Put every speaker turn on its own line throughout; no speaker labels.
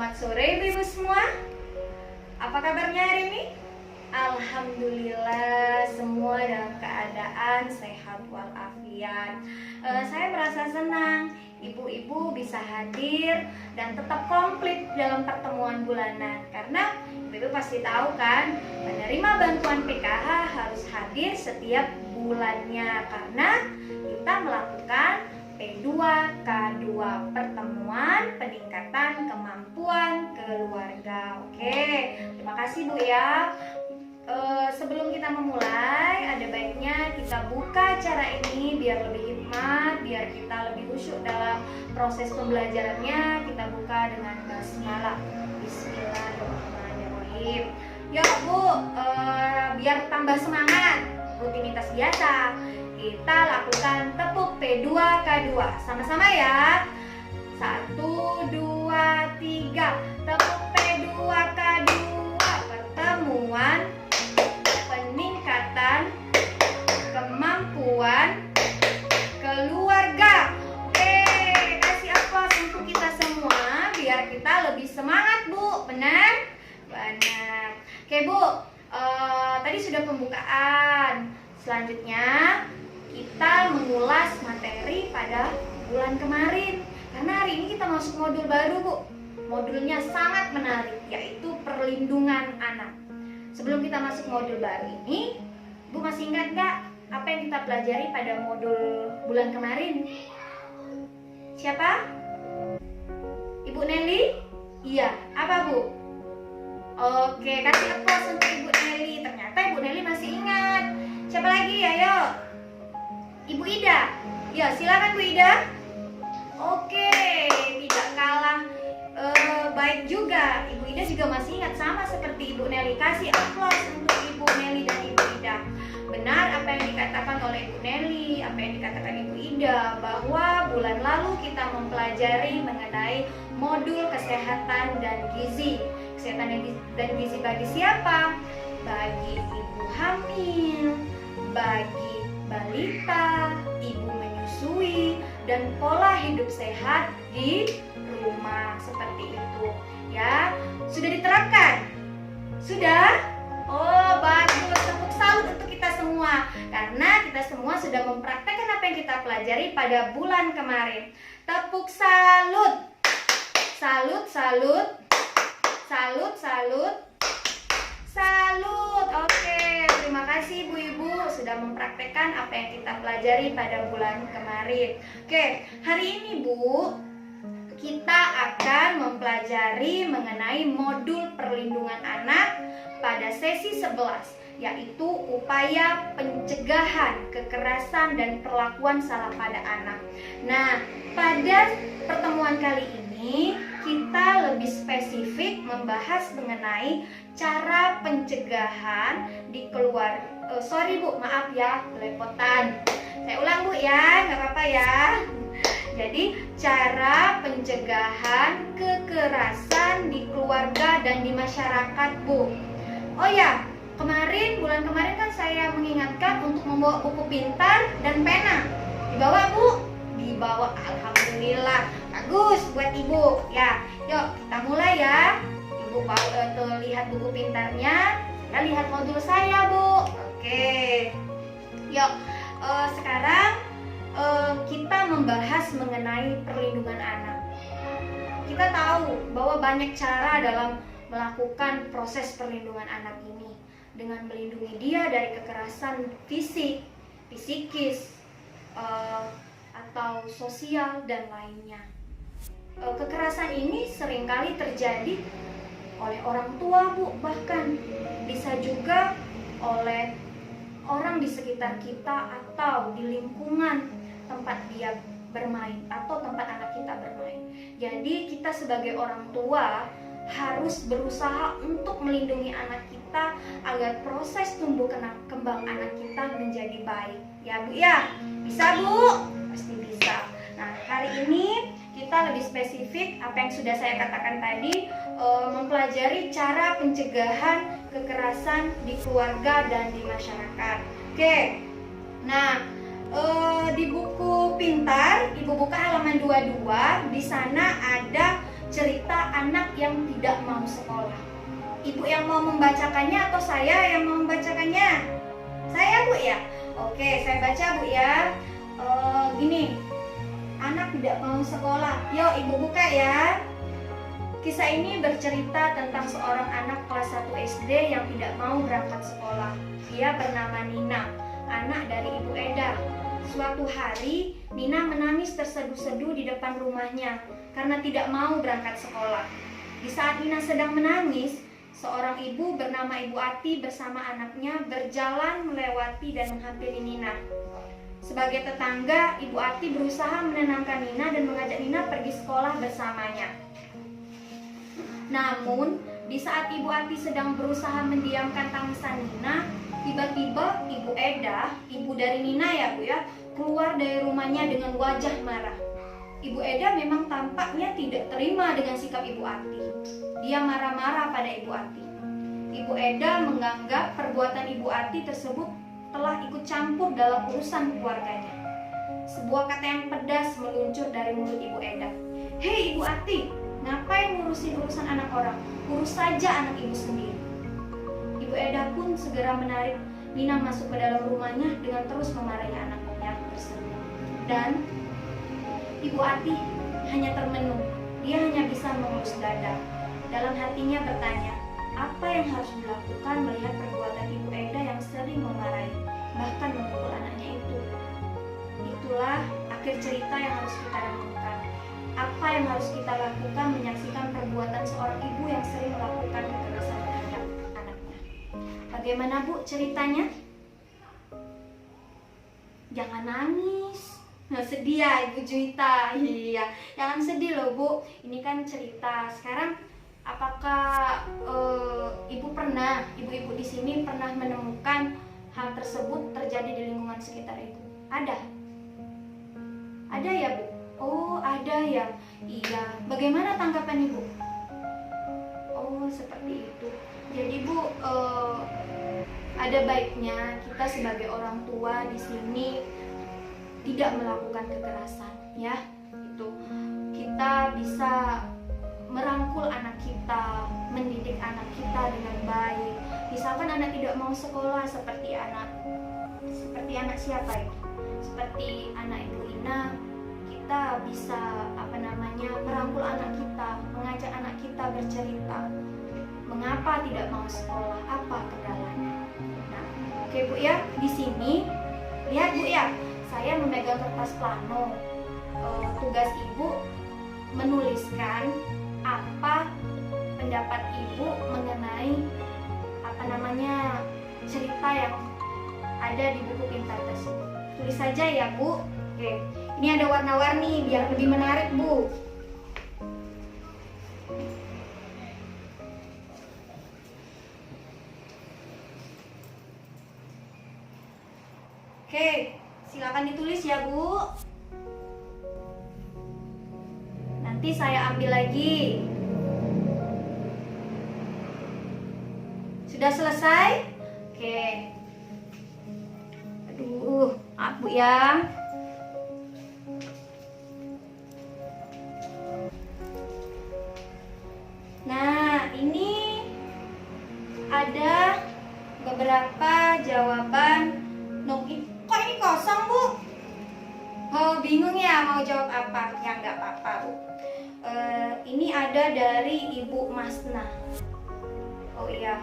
Selamat sore Ibu-ibu semua. Apa kabarnya hari ini? Alhamdulillah semua dalam keadaan sehat walafiat. Saya merasa senang ibu-ibu bisa hadir dan tetap komplit dalam pertemuan bulanan. Karena ibu-ibu pasti tahu kan, penerima bantuan PKH harus hadir setiap bulannya karena kita melakukan P2K2, pertemuan peningkatan kemampuan keluarga. Oke, terima kasih Bu ya. Sebelum kita memulai, ada baiknya kita buka acara ini biar lebih hikmat, biar kita lebih khusyuk dalam proses pembelajarannya. Kita buka dengan basmalah. Bismillahirrahmanirrahim. Yuk Bu, biar tambah semangat, rutinitas biasa. Kita lakukan tepuk P2K2 sama-sama ya. 1, 2, 3. Tepuk P2K2, pertemuan peningkatan kemampuan keluarga. Oke, kasih aplaus untuk kita semua biar kita lebih semangat Bu. Benar? Benar. Oke Bu, tadi sudah pembukaan. Selanjutnya kita mengulas materi pada bulan kemarin. Karena hari ini kita masuk modul baru Bu. Modulnya sangat menarik, yaitu perlindungan anak. Sebelum kita masuk modul baru ini, Bu masih ingat gak apa yang kita pelajari pada modul bulan kemarin? Siapa? Ibu Nelly? Iya, apa Bu? Oke, kasih aplaus untuk Ibu Nelly. Ternyata Ibu Nelly masih ingat. Siapa lagi? Ayo. Ibu Ida. Ya, silakan Bu Ida. Oke, tidak kalah baik juga. Ibu Ida juga masih ingat, sama seperti Ibu Nelly. Kasih aplaus untuk Ibu Nelly dan Ibu Ida. Benar apa yang dikatakan oleh Ibu Nelly, apa yang dikatakan Ibu Ida, bahwa bulan lalu kita mempelajari mengenai modul kesehatan dan gizi. Kesehatan dan gizi bagi siapa? Bagi ibu hamil, bagi balita, ibu menyusui, dan pola hidup sehat di rumah, seperti itu ya. Sudah diterapkan? Sudah? Oh bagus, tepuk salut untuk kita semua karena kita semua sudah mempraktekkan apa yang kita pelajari pada bulan kemarin. Tepuk salut. Salut, salut. Salut, salut. Salut. Oke, terima kasih ibu-ibu sudah mempraktekkan apa yang kita pelajari pada bulan kemarin. Oke, hari ini Bu, kita akan mempelajari mengenai modul perlindungan anak pada sesi 11, yaitu upaya pencegahan kekerasan dan perlakuan salah pada anak. Nah, pada pertemuan kali ini kita lebih spesifik membahas mengenai cara pencegahan di keluarga. Sorry Bu, maaf ya, belepotan. Saya ulang Bu ya, nggak apa-apa ya. Jadi cara pencegahan kekerasan di keluarga dan di masyarakat Bu. Oh ya, bulan kemarin kan saya mengingatkan untuk membawa buku pintar dan pena. Dibawa Bu? Dibawa, alhamdulillah. Bagus buat Ibu. Ya, yuk kita mulai ya. Ibu lihat buku pintarnya, saya lihat modul saya Bu. Oke. Yuk, sekarang kita membahas mengenai perlindungan anak. Kita tahu bahwa banyak cara dalam melakukan proses perlindungan anak ini, dengan melindungi dia dari kekerasan fisik, psikis, atau sosial dan lainnya. Kekerasan ini seringkali terjadi oleh orang tua Bu, bahkan bisa juga oleh orang di sekitar kita atau di lingkungan tempat dia bermain atau tempat anak kita bermain. Jadi kita sebagai orang tua harus berusaha untuk melindungi anak kita agar proses tumbuh kembang anak kita menjadi baik. Ya Bu ya? Bisa Bu? Pasti bisa. Nah, hari ini kita lebih spesifik apa yang sudah saya katakan tadi, mempelajari cara pencegahan kekerasan di keluarga dan di masyarakat. Oke. Nah, di buku pintar Ibu buka halaman 22, di sana ada cerita anak yang tidak mau sekolah. Ibu yang mau membacakannya atau saya yang mau membacakannya? Saya, Bu, ya? Oke, saya baca, Bu, ya. Gini, anak tidak mau sekolah. Yuk, Ibu buka ya. Kisah ini bercerita tentang seorang anak kelas 1 SD yang tidak mau berangkat sekolah. Dia bernama Nina, anak dari Ibu Eda. Suatu hari, Nina menangis terseduh-seduh di depan rumahnya karena tidak mau berangkat sekolah. Di saat Nina sedang menangis, seorang ibu bernama Ibu Ati bersama anaknya berjalan melewati dan menghampiri Nina. Sebagai tetangga, Ibu Ati berusaha menenangkan Nina dan mengajak Nina pergi sekolah bersamanya. Namun, di saat Ibu Ati sedang berusaha mendiamkan tangisan Nina, tiba-tiba Ibu Eda, ibu dari Nina ya, Bu, ya, keluar dari rumahnya dengan wajah marah. Ibu Eda memang tampaknya tidak terima dengan sikap Ibu Ati. Dia marah-marah pada Ibu Ati. Ibu Eda menganggap perbuatan Ibu Ati tersebut telah ikut campur dalam urusan keluarganya. Sebuah kata yang pedas meluncur dari mulut Ibu Eda. "Hei Ibu Ati, ngapain ngurusin urusan anak orang? Urus saja anak ibu sendiri." Ibu Eda pun segera menarik Nina masuk ke dalam rumahnya dengan terus memarahi anaknya tersebut. Dan Ibu Ati hanya termenung. Dia hanya bisa mengelus dada. Dalam hatinya bertanya, apa yang harus dilakukan melihat perbuatan Ibu Eda yang sering memarahi, bahkan memukul anaknya itu? Itulah akhir cerita yang harus kita renungkan. Apa yang harus kita lakukan menyaksikan perbuatan seorang ibu yang sering melakukan kekerasan terhadap anaknya? Bagaimana, Bu, ceritanya? Jangan nangis. Nah, sedih ya Ibu Juwita. Iya, jangan sedih loh, Bu. Ini kan cerita. Sekarang apakah ibu-ibu di sini pernah menemukan hal tersebut terjadi di lingkungan sekitar Ibu? Ada? Ada ya, Bu? Oh, ada ya. Iya. Bagaimana tanggapan Ibu? Oh, seperti itu. Jadi, Bu, ada baiknya kita sebagai orang tua di sini tidak melakukan kekerasan, ya. Itu kita bisa merangkul anak kita, mendidik anak kita dengan baik. Misalkan anak tidak mau sekolah seperti anak siapa itu? Seperti anak Ibu Ina, kita bisa merangkul anak kita, mengajak anak kita bercerita. Mengapa tidak mau sekolah? Apa kendalanya? Nah, oke Bu ya, di sini lihat Bu ya, saya memegang kertas plano. Tugas Ibu menuliskan apa pendapat Ibu mengenai cerita yang ada di buku pintar tersebut. Tulis saja ya Bu. Oke, ini ada warna-warni biar lebih menarik Bu. Oke, silakan ditulis ya Bu. Nanti saya ambil lagi. Sudah selesai? Oke. Aduh, maaf Bu ya. Nah, ini ada beberapa jawaban. Kok ini kosong Bu? Oh, bingung ya mau jawab apa? Ya nggak apa-apa Bu. Ini ada dari Ibu Masna. Oh iya,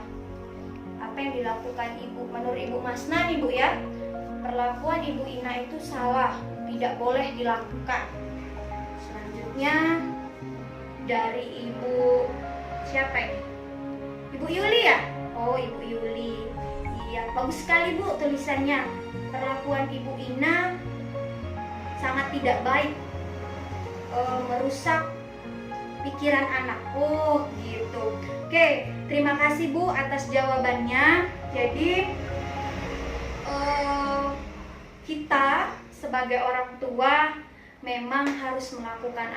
apa yang dilakukan Ibu menurut Ibu Masna nih Bu ya? Perlakuan Ibu Ina itu salah, tidak boleh dilakukan. Selanjutnya dari Ibu siapa ini? Ibu Yuli ya? Oh, Ibu Yuli. Iya, bagus sekali Bu tulisannya. Perlakuan Ibu Ina sangat tidak baik, merusak pikiran anak. Oh gitu. Oke, terima kasih Bu atas jawabannya. Jadi kita sebagai orang tua memang harus melakukan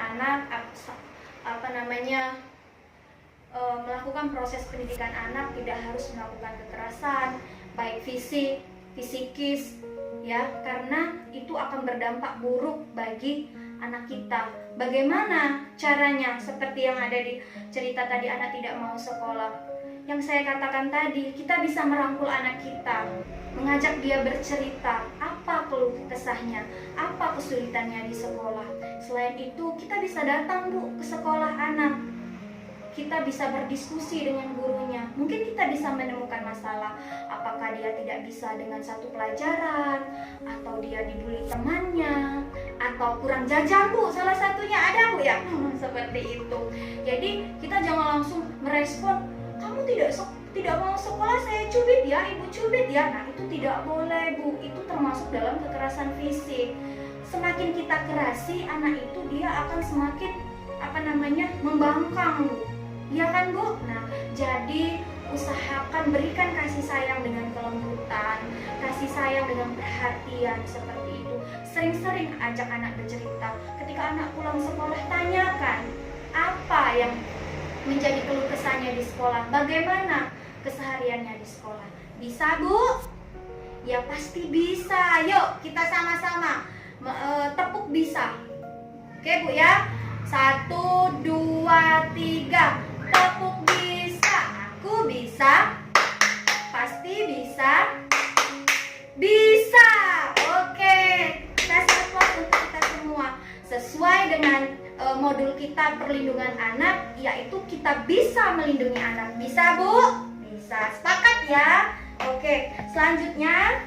melakukan proses pendidikan anak, tidak harus melakukan kekerasan baik fisik, psikis ya, karena itu akan berdampak buruk bagi anak kita. Bagaimana caranya? Seperti yang ada di cerita tadi, anak tidak mau sekolah. Yang saya katakan tadi, kita bisa merangkul anak kita, mengajak dia bercerita apa keluh kesahnya, apa kesulitannya di sekolah. Selain itu, kita bisa datang Bu ke sekolah anak. Kita bisa berdiskusi dengan gurunya. Mungkin kita bisa menemukan masalah, apakah dia tidak bisa dengan satu pelajaran, atau dia dibully temannya, atau kurang jajan Bu, salah satunya ada Bu ya. Seperti itu. Jadi kita jangan langsung merespon, kamu tidak mau sekolah, saya cubit ya, ibu cubit ya. Nah itu tidak boleh Bu, itu termasuk dalam kekerasan fisik. Semakin kita kerasi anak itu, dia akan semakin membangkang Bu. Iya kan Bu? Nah, jadi usahakan berikan kasih sayang dengan kelembutan, kasih sayang dengan perhatian seperti itu. Sering-sering ajak anak bercerita. Ketika anak pulang sekolah, tanyakan apa yang menjadi keluh kesahnya di sekolah, bagaimana kesehariannya di sekolah. Bisa Bu? Ya pasti bisa. Yuk kita sama-sama tepuk bisa. Oke Bu ya. 1, 2, 3. Tepuk bisa. Aku bisa. Pasti bisa. Bisa. Oke. Kasih applause untuk kita semua. Sesuai dengan modul kita perlindungan anak, yaitu kita bisa melindungi anak. Bisa Bu? Bisa. Sepakat ya? Oke. Selanjutnya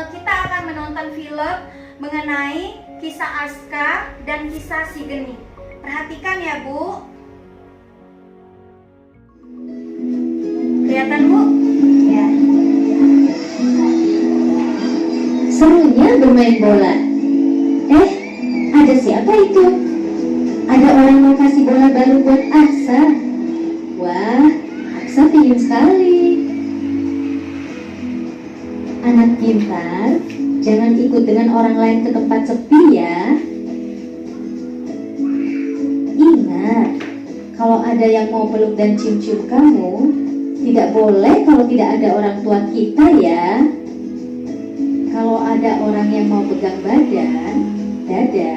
kita akan menonton film mengenai kisah Aska dan kisah si Geni. Perhatikan ya Bu. Kelihatan Bu? Ya.
Serunya bermain bola. Ada siapa itu? Ada orang mau kasih bola baru buat Aksa. Wah, Aksa pingin sekali. Anak pintar, jangan ikut dengan orang lain ke tempat sepi ya. Ingat, kalau ada yang mau peluk dan cium-cium kamu, tidak boleh kalau tidak ada orang tua kita ya. Kalau ada orang yang mau pegang badan, dada,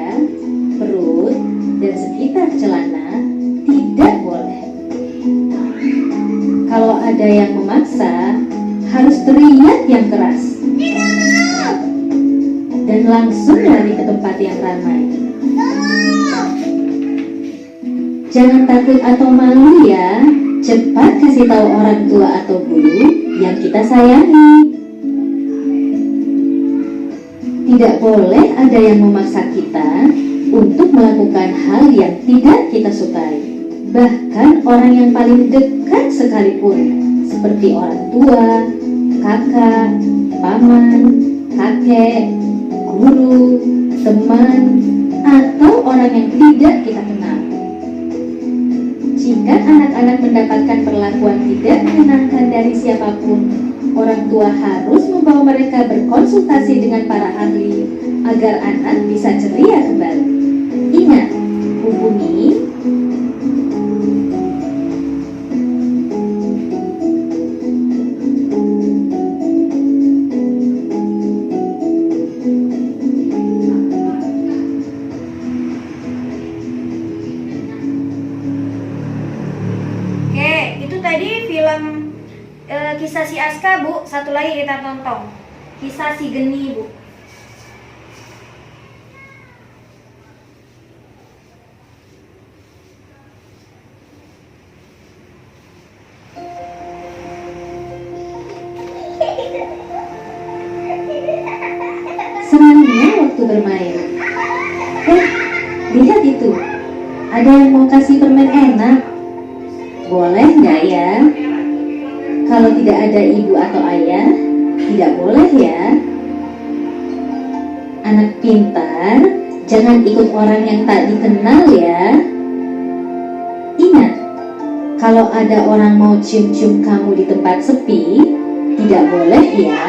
perut, dan sekitar celana, tidak boleh. Kalau ada yang memaksa, harus teriak yang keras dan langsung lari ke tempat yang ramai. Jangan takut atau malu ya. Cepat kasih tahu orang tua atau guru yang kita sayangi. Tidak boleh ada yang memaksa kita untuk melakukan hal yang tidak kita sukai. Bahkan orang yang paling dekat sekalipun, seperti orang tua, kakak, paman, kakek, guru, teman, atau orang yang tidak kita kenal. Jika anak-anak mendapatkan perlakuan tidak menyenangkan dari siapapun, orang tua harus membawa mereka berkonsultasi dengan para ahli agar anak bisa ceria kembali. Ingat, hubungi
kisah si Aska Bu. Satu lagi kita tonton kisah si Geni Bu.
senangnya waktu bermain. Lihat itu, ada yang mau kasih permen enak. Boleh nggak ya? Kalau tidak ada ibu atau ayah, tidak boleh ya. Anak pintar, jangan ikut orang yang tak dikenal ya. Ingat, kalau ada orang mau cium-cium kamu di tempat sepi, tidak boleh ya.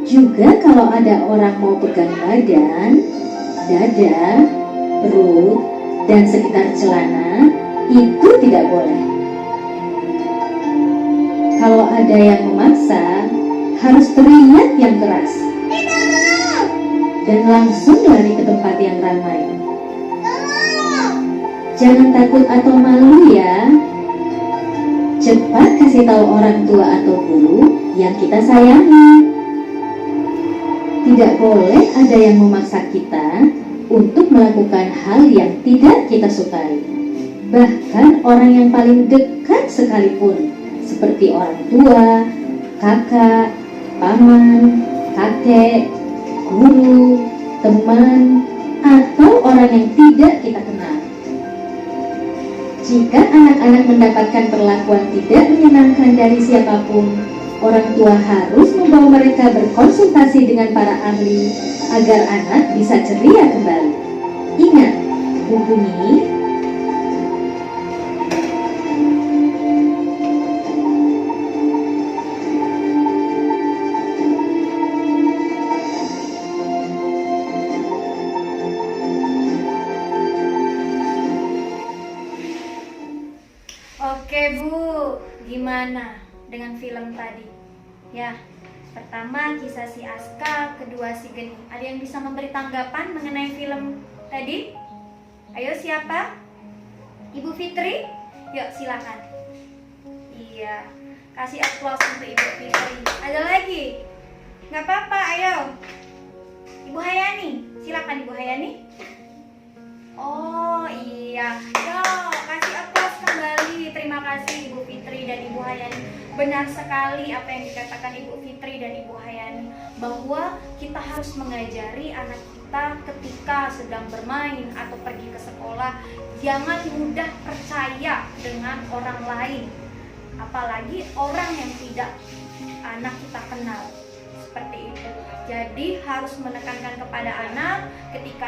Juga kalau ada orang mau pegang badan, dada, perut, dan sekitar celana, itu tidak boleh. Kalau ada yang memaksa, harus teriak yang keras dan langsung lari ke tempat yang ramai. Jangan takut atau malu ya. Cepat kasih tahu orang tua atau guru yang kita sayangi. Tidak boleh ada yang memaksa kita untuk melakukan hal yang tidak kita sukai. Bahkan orang yang paling dekat sekalipun, seperti orang tua, kakak, paman, kakek, guru, teman, atau orang yang tidak kita kenal. Jika anak-anak mendapatkan perlakuan tidak menyenangkan dari siapapun, orang tua harus membawa mereka berkonsultasi dengan para ahli agar anak bisa ceria kembali. Ingat, hubungi
Oke Bu, gimana dengan film tadi? Ya, pertama kisah si Aska, kedua si Geni. Ada yang bisa memberi tanggapan mengenai film tadi? Ayo siapa? Ibu Fitri? Yuk silakan. Iya, kasih aplaus untuk Ibu Fitri. Ada lagi? Nggak apa-apa, ayo. Ibu Hayani, silakan Ibu Hayani. Oh iya, yo kasih aplaus kembali. Terima kasih Ibu Fitri dan Ibu Hayani. Benar sekali apa yang dikatakan Ibu Fitri dan Ibu Hayani, bahwa kita harus mengajari anak kita ketika sedang bermain atau pergi ke sekolah, jangan mudah percaya dengan orang lain, apalagi orang yang tidak anak kita kenal. Seperti itu. Jadi harus menekankan kepada anak ketika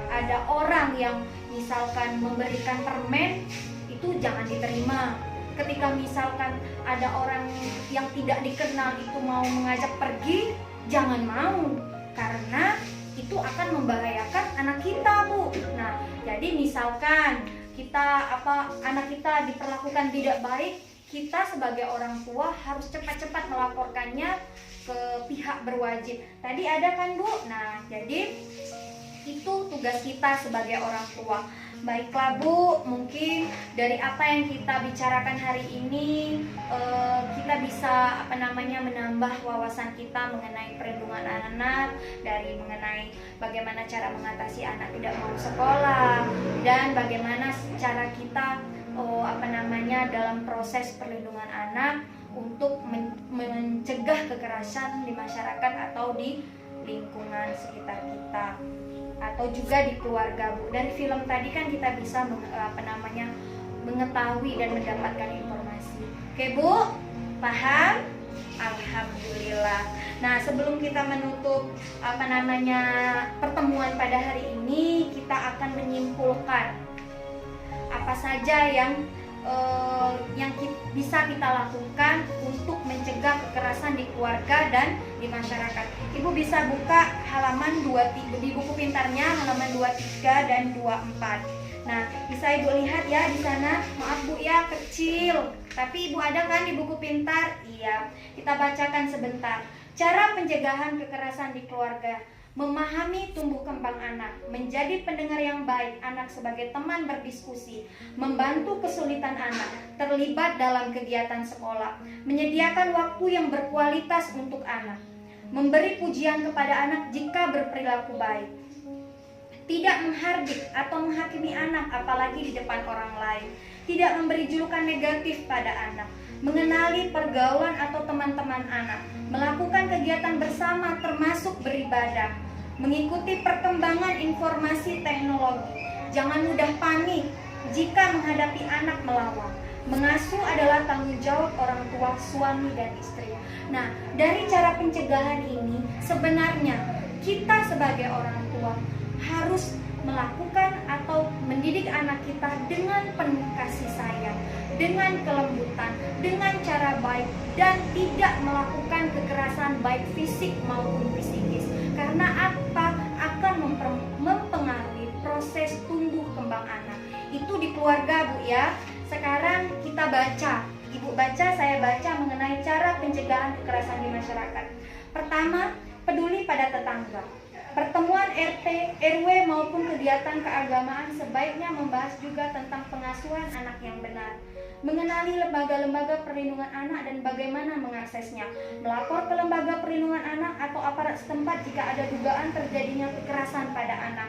ada orang yang misalkan memberikan permen, itu jangan diterima. Ketika misalkan ada orang yang tidak dikenal itu mau mengajak pergi, jangan mau, karena itu akan membahayakan anak kita, Bu. Nah, jadi misalkan anak kita diperlakukan tidak baik, kita sebagai orang tua harus cepat-cepat melaporkannya ke pihak berwajib. Tadi ada kan Bu? Nah, jadi itu tugas kita sebagai orang tua. Baiklah Bu, mungkin dari apa yang kita bicarakan hari ini, kita bisa menambah wawasan kita mengenai perlindungan anak, dari mengenai bagaimana cara mengatasi anak tidak mau sekolah, dan bagaimana cara kita dalam proses perlindungan anak untuk mencegah kekerasan di masyarakat atau di lingkungan sekitar kita, atau juga di keluarga Bu. Dari film tadi kan kita bisa mengetahui dan mendapatkan informasi. Oke Bu, paham? Alhamdulillah. Nah, sebelum kita menutup pertemuan pada hari ini, kita akan menyimpulkan apa saja yang bisa kita lakukan untuk mencegah kekerasan di keluarga dan di masyarakat. Ibu bisa buka halaman 23 di buku pintarnya, halaman 23 dan 24. Nah, bisa Ibu lihat ya di sana. Maaf Bu ya, kecil. Tapi Ibu ada kan di buku pintar? Iya. Kita bacakan sebentar. Cara pencegahan kekerasan di keluarga. Memahami tumbuh kembang anak, menjadi pendengar yang baik anak sebagai teman berdiskusi, membantu kesulitan anak, terlibat dalam kegiatan sekolah, menyediakan waktu yang berkualitas untuk anak, memberi pujian kepada anak jika berperilaku baik, tidak menghardik atau menghakimi anak apalagi di depan orang lain, tidak memberi julukan negatif pada anak, mengenali pergaulan atau teman-teman anak, melakukan kegiatan bersama termasuk beribadah, mengikuti perkembangan informasi teknologi, jangan mudah panik jika menghadapi anak melawan. Mengasuh adalah tanggung jawab orang tua, suami dan istri. Nah, dari cara pencegahan ini sebenarnya kita sebagai orang tua harus melakukan atau mendidik anak kita dengan penuh kasih sayang, dengan kelembutan, dengan cara baik, dan tidak melakukan kekerasan baik fisik maupun psikis. Karena apa? Akan mempengaruhi proses tumbuh kembang anak. Itu di keluarga Bu ya. Sekarang kita baca. Ibu baca, saya baca mengenai cara pencegahan kekerasan di masyarakat. Pertama, peduli pada tetangga. Pertemuan RT, RW maupun kegiatan keagamaan sebaiknya membahas juga tentang pengasuhan anak yang benar, mengenali lembaga-lembaga perlindungan anak dan bagaimana mengaksesnya, melapor ke lembaga perlindungan anak atau aparat setempat jika ada dugaan terjadinya kekerasan pada anak.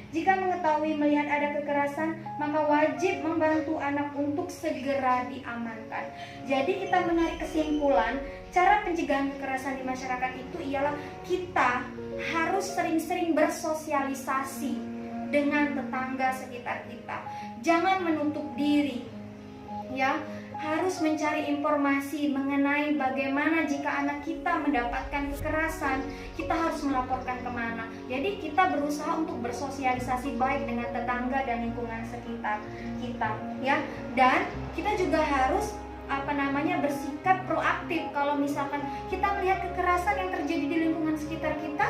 Jika mengetahui melihat ada kekerasan, maka wajib membantu anak untuk segera diamankan. Jadi kita menarik kesimpulan, cara pencegahan kekerasan di masyarakat itu ialah kita harus sering-sering bersosialisasi dengan tetangga sekitar kita. Jangan menutup diri, ya. Harus mencari informasi mengenai bagaimana jika anak kita mendapatkan kekerasan, kita harus melaporkan kemana. Jadi kita berusaha untuk bersosialisasi baik dengan tetangga dan lingkungan sekitar kita, ya. Dan kita juga harus bersikap proaktif. Kalau misalkan kita melihat kekerasan yang terjadi di lingkungan sekitar kita,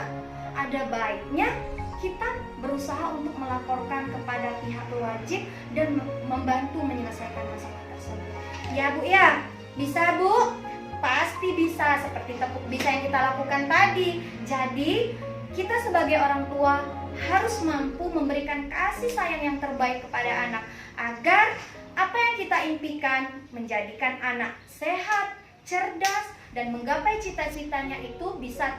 ada baiknya kita berusaha untuk melaporkan kepada pihak berwajib dan membantu menyelesaikan masalah tersebut. Ya Bu ya, bisa Bu? Pasti bisa, seperti tepuk bisa yang kita lakukan tadi. Jadi kita sebagai orang tua harus mampu memberikan kasih sayang yang terbaik kepada anak, agar apa yang kita impikan menjadikan anak sehat, cerdas, dan menggapai cita-citanya itu bisa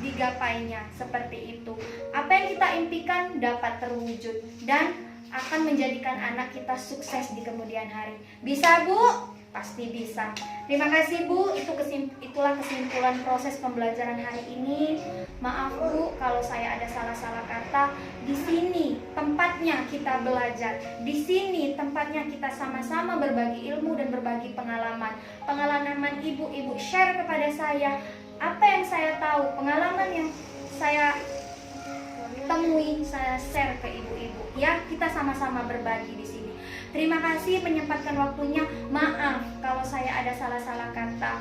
digapainya seperti itu. Apa yang kita impikan dapat terwujud dan akan menjadikan anak kita sukses di kemudian hari. Bisa Bu? Pasti bisa. Terima kasih Bu, itulah kesimpulan proses pembelajaran hari ini. Maaf Bu kalau saya ada salah-salah kata. Di sini tempatnya kita belajar. Di sini tempatnya kita sama-sama berbagi ilmu dan berbagi pengalaman. Pengalaman ibu-ibu share kepada saya apa yang saya tahu, pengalaman yang saya temui, saya share ke ibu-ibu. Ya, kita sama-sama berbagi di sini. Terima kasih menyempatkan waktunya. Maaf kalau saya ada salah-salah kata.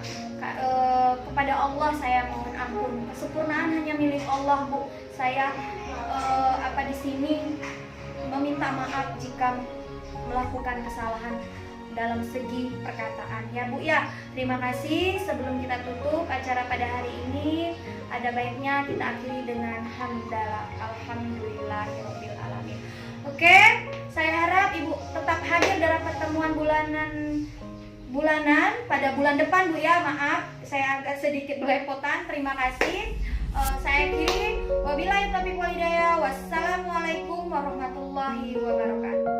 Kepada Allah saya mohon ampun. Kesempurnaan hanya milik Allah Bu. Saya di sini meminta maaf jika melakukan kesalahan dalam segi perkataan, ya Bu ya. Terima kasih. Sebelum kita tutup acara pada hari ini, ada baiknya kita akhiri dengan hamdalah, alhamdulillahirabbil alamin. Oke, saya harap Ibu tetap hadir dalam pertemuan bulanan pada bulan depan Bu ya. Maaf, saya agak sedikit belepotan. Terima kasih. Saya akhiri. Wabillahi taufiq wal hidayah. Wassalamualaikum warahmatullahi wabarakatuh.